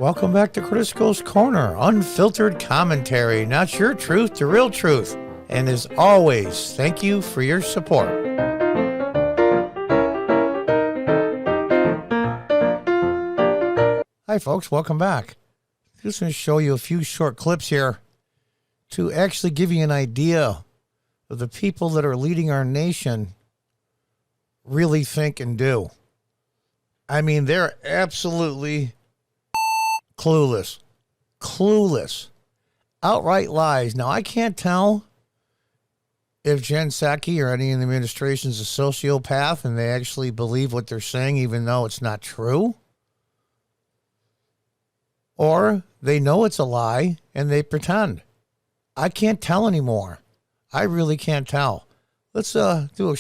Welcome back to Crisco's Corner, unfiltered commentary, not your truth, the real truth. And as always, thank you for your support. Hi folks, welcome back. Just going to show you a few short clips here to actually give you an idea of the people that are leading our nation really think and do. I mean, they're absolutely clueless. Outright lies. Now, I can't tell if Jen Psaki or any in the administration is a sociopath and they actually believe what they're saying even though it's not true. Or they know it's a lie and they pretend. I can't tell anymore. I really can't tell. Let's do a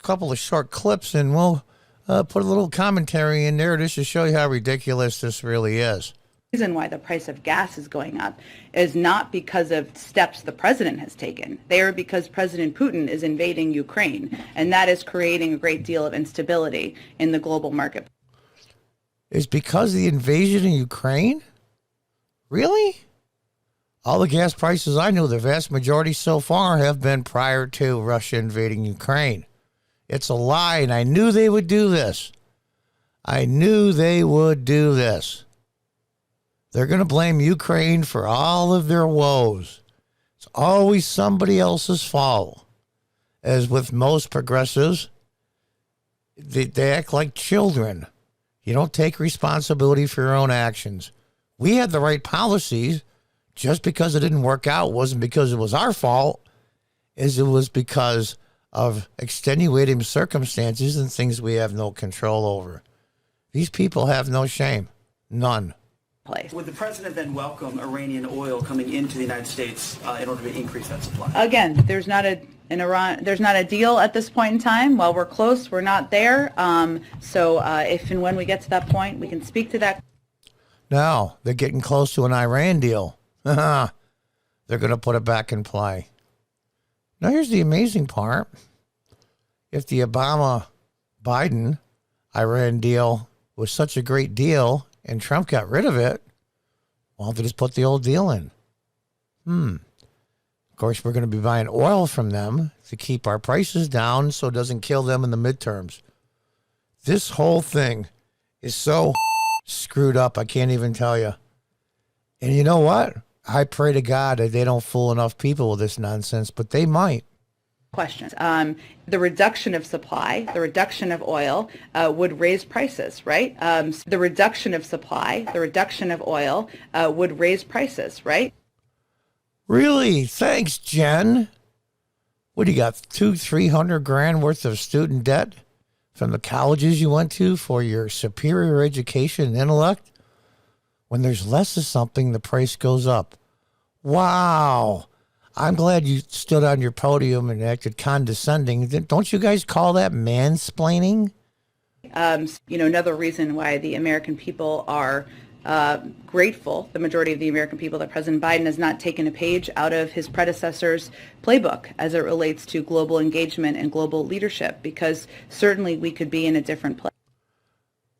couple of short clips and we'll put a little commentary in there just to show you how ridiculous this really is. The reason why the price of gas is going up is not because of steps the president has taken. They are because President Putin is invading Ukraine, and that is creating a great deal of instability in the global market. It's because of the invasion in Ukraine? Really? All the gas prices I knew, the vast majority so far have been prior to Russia invading Ukraine. It's a lie, and I knew they would do this. They're going to blame Ukraine for all of their woes. It's always somebody else's fault. As with most progressives, they act like children. You don't take responsibility for your own actions. We had the right policies. Just because it didn't work out wasn't because it was our fault. It was because of extenuating circumstances and things we have no control over. These people have no shame. None. Would the president then welcome Iranian oil coming into the United States in order to increase that supply? Again, there's not a deal at this point in time. While we're close, we're not there. So if and when we get to that point, we can speak to that. Now, they're getting close to an Iran deal. They're going to put it back in play. Now, here's the amazing part. If the Obama-Biden Iran deal was such a great deal and Trump got rid of it, why don't they just put the old deal in? Of course, we're going to be buying oil from them to keep our prices down so it doesn't kill them in the midterms. This whole thing is so screwed up, I can't even tell you. And you know what? I pray to God that they don't fool enough people with this nonsense, but they might. Questions. The reduction of supply, the reduction of oil would raise prices, right? The reduction of supply, the reduction of oil would raise prices, right? Really? Thanks, Jen. What do you got? 300 grand worth of student debt from the colleges you went to for your superior education and intellect? When there's less of something, the price goes up. Wow. I'm glad you stood on your podium and acted condescending. Don't you guys call that mansplaining? Another reason why the American people are grateful, the majority of the American people, that President Biden has not taken a page out of his predecessor's playbook as it relates to global engagement and global leadership, because certainly we could be in a different place.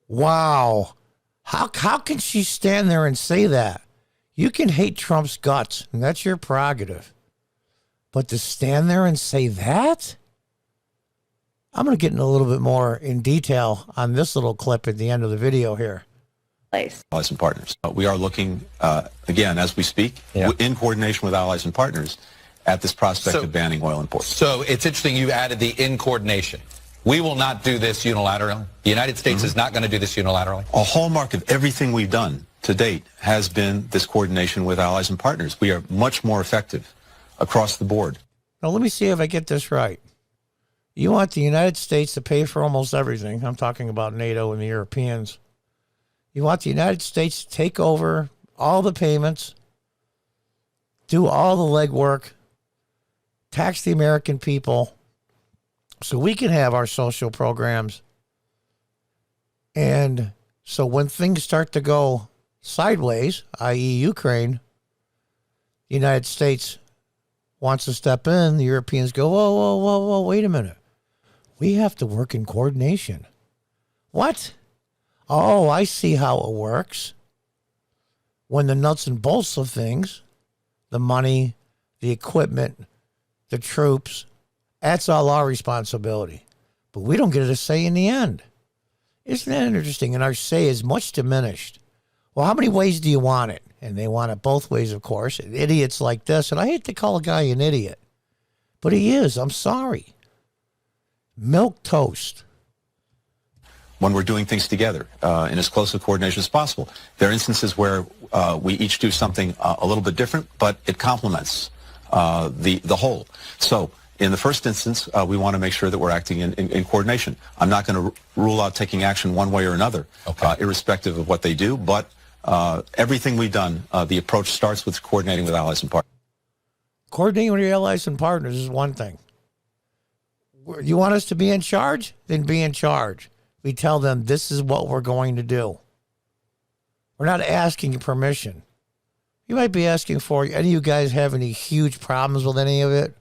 Wow. How can she stand there and say that? You can hate Trump's guts, and that's your prerogative. But to stand there and say that? I'm going to get in a little bit more in detail on this little clip at the end of the video here. Allies and partners. We are looking, again, as we speak, in coordination with allies and partners, at this prospect of banning oil imports. So it's interesting you added the in coordination. We will not do this unilaterally. The United States is not going to do this unilaterally. A hallmark of everything we've done to date has been this coordination with allies and partners. We are much more effective across the board. Now, let me see if I get this right. You want the United States to pay for almost everything. I'm talking about NATO and the Europeans. You want the United States to take over all the payments, do all the legwork, tax the American people so we can have our social programs. And so when things start to go sideways, i.e. Ukraine, the United States wants to step in, the Europeans go, whoa, wait a minute. We have to work in coordination. What? Oh, I see how it works. when the nuts and bolts of things, the money, the equipment, the troops, that's all our responsibility. But we don't get a say in the end. Isn't that interesting? And our say is much diminished. Well, how many ways do you want it? And they want it both ways, of course. And idiots like this, and I hate to call a guy an idiot, but he is. I'm sorry. Milk toast. When we're doing things together in as close a coordination as possible. There are instances where we each do something a little bit different, but it complements the whole. So in the first instance, we want to make sure that we're acting in coordination. I'm not going to rule out taking action one way or another, irrespective of what they do, but everything we've done, the approach starts with coordinating with allies and partners. Coordinating with your allies and partners is one thing. You want us to be in charge? Then be in charge. We tell them this is what we're going to do. We're not asking permission. You might be asking for, any of you guys have any huge problems with any of it?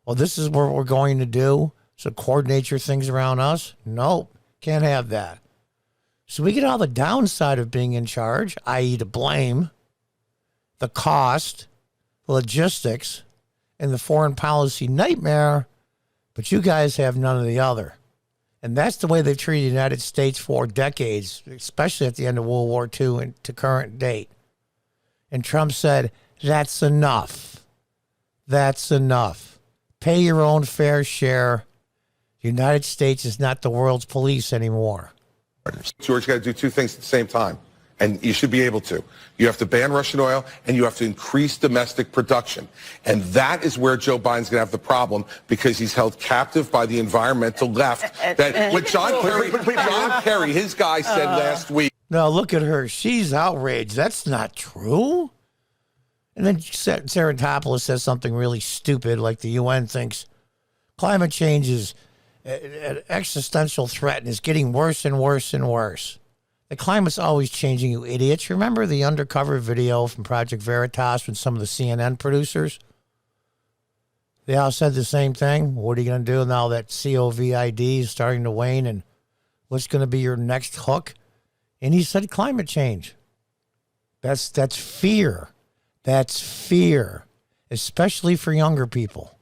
Well, this is what we're going to do. So coordinate your things around us? Nope, can't have that. So we get all the downside of being in charge, i.e. the blame, the cost, the logistics, and the foreign policy nightmare, but you guys have none of the other. And that's the way they've treated the United States for decades, especially at the end of World War II and to current date. And Trump said, that's enough. That's enough. Pay your own fair share. The United States is not the world's police anymore. George, you got to do two things at the same time, and you should be able to. You have to ban Russian oil, and you have to increase domestic production. And that is where Joe Biden's going to have the problem, because he's held captive by the environmental left. That what John Kerry, his guy, said last week. No, look at her. She's outraged. That's not true. And then Sarantopoulos says something really stupid, like the UN thinks climate change is an existential threat and is getting worse and worse and worse. The climate's always changing, you idiots. Remember the undercover video from Project Veritas with some of the CNN producers? They all said the same thing. What are you going to do now that COVID is starting to wane, and what's going to be your next hook? And he said climate change. That's fear. That's fear, especially for younger people.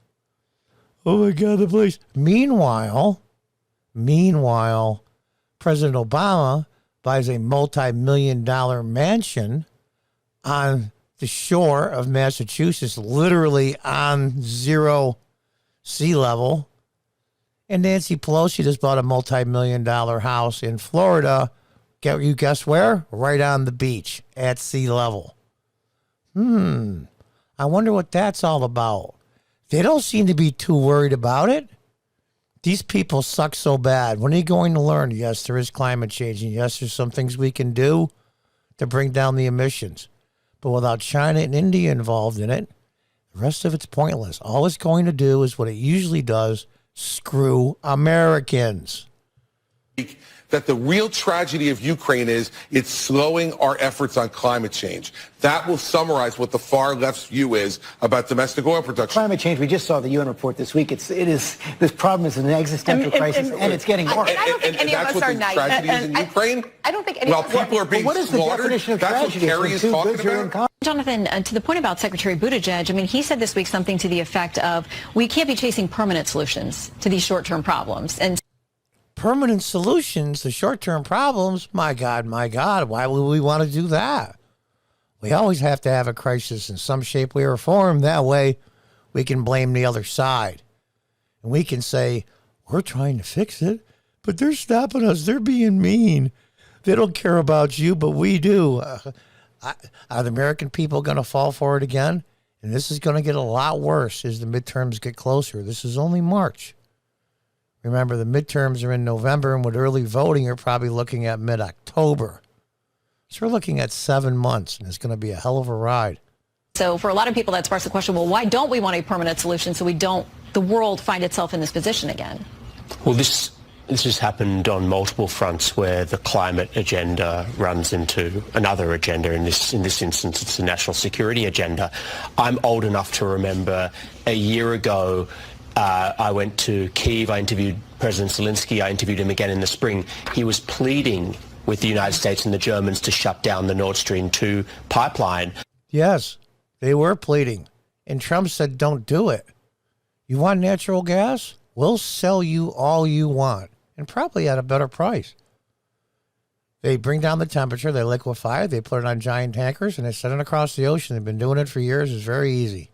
Oh my God, the place. Meanwhile, President Obama buys a multi-million-dollar mansion on the shore of Massachusetts, literally on zero sea level. And Nancy Pelosi just bought a multi-million-dollar house in Florida. You guess where? Right on the beach at sea level. I wonder what that's all about. They don't seem to be too worried about it. These people suck so bad. When are you going to learn? Yes, there is climate change, and yes, there's some things we can do to bring down the emissions. But without China and India involved in it, the rest of it's pointless. All it's going to do is what it usually does, screw Americans. That the real tragedy of Ukraine is it's slowing our efforts on climate change. That will summarize what the far left's view is about domestic oil production. Climate change, we just saw the UN report this week. This problem is an existential crisis, and it's getting worse. I don't think any of us are naive. Tragedy is in Ukraine? I don't think any While people are being what is the slaughtered, definition of that's what tragedy? Kerry is talking about? Jonathan, to the point about Secretary Buttigieg, I mean, he said this week something to the effect of, we can't be chasing permanent solutions to these short-term problems. And permanent solutions to short-term problems? My God, why would we want to do that? We always have to have a crisis in some shape, way, or form. That way, we can blame the other side. And we can say, we're trying to fix it, but they're stopping us. They're being mean. They don't care about you, but we do. Are the American people going to fall for it again? And this is going to get a lot worse as the midterms get closer. This is only March. Remember, the midterms are in November, and with early voting, you're probably looking at mid-October. So we're looking at 7 months, and it's going to be a hell of a ride. so for a lot of people, that sparks the question, well, why don't we want a permanent solution so the world find itself in this position again? Well, this has happened on multiple fronts where the climate agenda runs into another agenda. In this instance, it's the national security agenda. I'm old enough to remember a year ago, I went to Kyiv. I interviewed President Zelensky. I interviewed him again in the spring. He was pleading with the United States and the Germans to shut down the Nord Stream 2 pipeline. Yes, they were pleading. And Trump said, don't do it. You want natural gas? We'll sell you all you want, and probably at a better price. They bring down the temperature, they liquefy it, they put it on giant tankers, and they send it across the ocean. They've been doing it for years. It's very easy.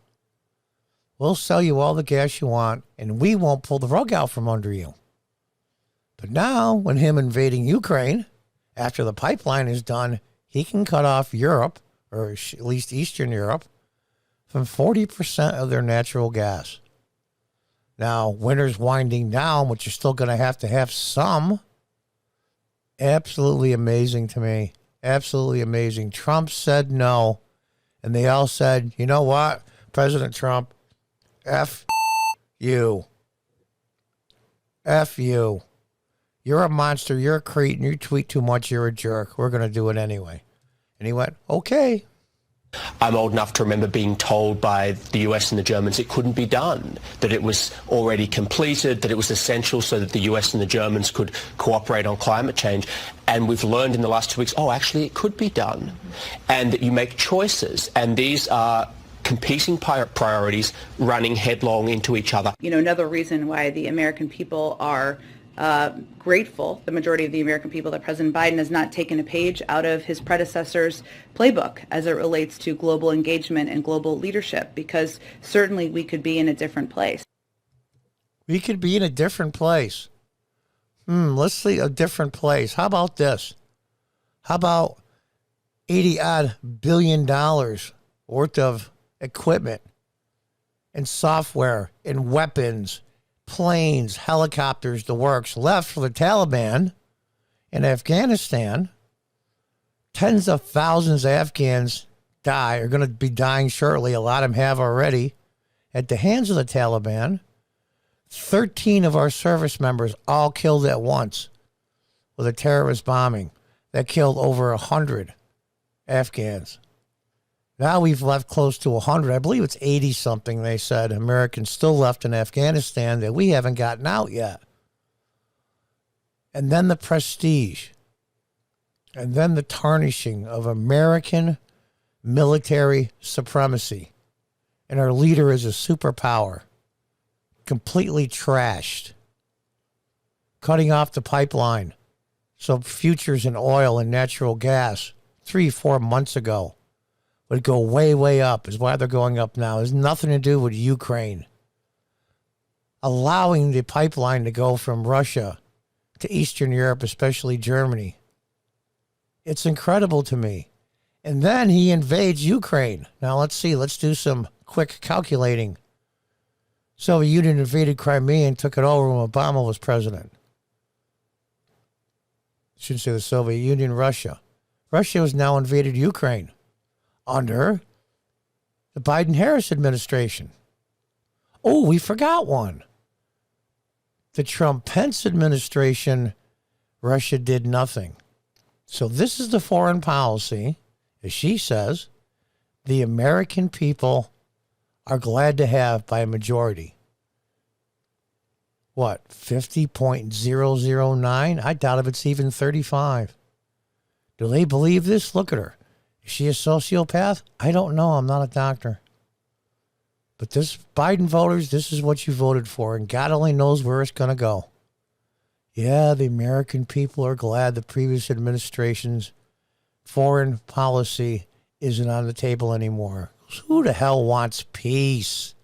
We'll sell you all the gas you want, and we won't pull the rug out from under you. But now, when him invading Ukraine, after the pipeline is done, he can cut off Europe, or at least Eastern Europe, from 40% of their natural gas. Now, winter's winding down, but you're still going to have some. Absolutely amazing to me. Absolutely amazing. Trump said no, and they all said, you know what, President Trump, F you. F you. You're a monster. You're a cretin. You tweet too much. You're a jerk. We're going to do it anyway. And he went, okay. I'm old enough to remember being told by the US and the Germans it couldn't be done, that it was already completed, that it was essential so that the US and the Germans could cooperate on climate change. And we've learned in the last 2 weeks, oh, actually it could be done. And that you make choices. And these are competing priorities running headlong into each other. You know, another reason why the American people are grateful, the majority of the American people, that President Biden has not taken a page out of his predecessor's playbook as it relates to global engagement and global leadership, because certainly we could be in a different place. We could be in a different place. Let's see, a different place. How about this? How about $80-odd billion worth of equipment and software and weapons, planes, helicopters, the works left for the Taliban in Afghanistan? Tens of thousands of Afghans are going to be dying shortly. A lot of them have already at the hands of the Taliban. 13 of our service members all killed at once with a terrorist bombing that killed over 100 Afghans. Now we've left close to 100. I believe it's 80-something, they said, Americans still left in Afghanistan that we haven't gotten out yet. And then the prestige. And then the tarnishing of American military supremacy. And our leader is a superpower. Completely trashed. Cutting off the pipeline. So futures in oil and natural gas 3-4 months ago would go way, way up, is why they're going up now. It has nothing to do with Ukraine. Allowing the pipeline to go from Russia to Eastern Europe, especially Germany. It's incredible to me. And then he invades Ukraine. Now let's see, let's do some quick calculating. Soviet Union invaded Crimea and took it over when Obama was president. Shouldn't say the Soviet Union, Russia. Russia has now invaded Ukraine under the Biden-Harris administration. Oh, we forgot one. The Trump-Pence administration, Russia did nothing. So this is the foreign policy, as she says, the American people are glad to have by a majority. What, 50.009? I doubt if it's even 35. Do they believe this? Look at her. Is she a sociopath? I don't know. I'm not a doctor. But this Biden voters, this is what you voted for, and God only knows where it's going to go. Yeah, the American people are glad the previous administration's foreign policy isn't on the table anymore. Who the hell wants peace?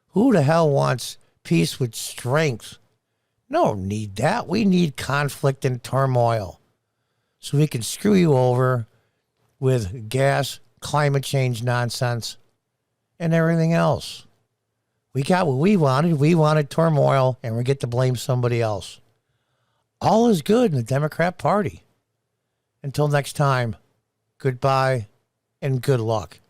Who the hell wants peace with strength? No need that. We need conflict and turmoil so we can screw you over with gas, climate change nonsense, and everything else. We got what we wanted. We wanted turmoil, and we get to blame somebody else. All is good in the Democrat Party. Until next time, goodbye and good luck.